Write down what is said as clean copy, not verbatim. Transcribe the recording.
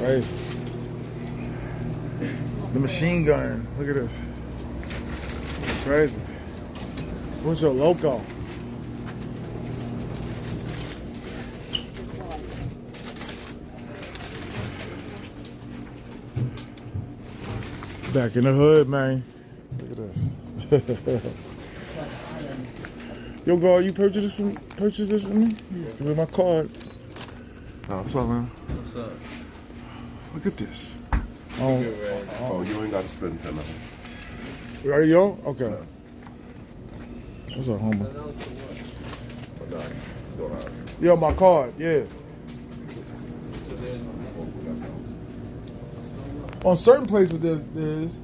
Crazy. The machine gun. Look at this. It's crazy. What's your loco? Back in the hood, man. Look at this. Yo, God, you purchased this from me? Yeah. Cause of my card. Oh, what's up, man? What's up? Look at this. Oh, you ain't got to spend $10. Are you on? Okay. What's up, homie? Yeah, my card. Yeah. On certain places there is.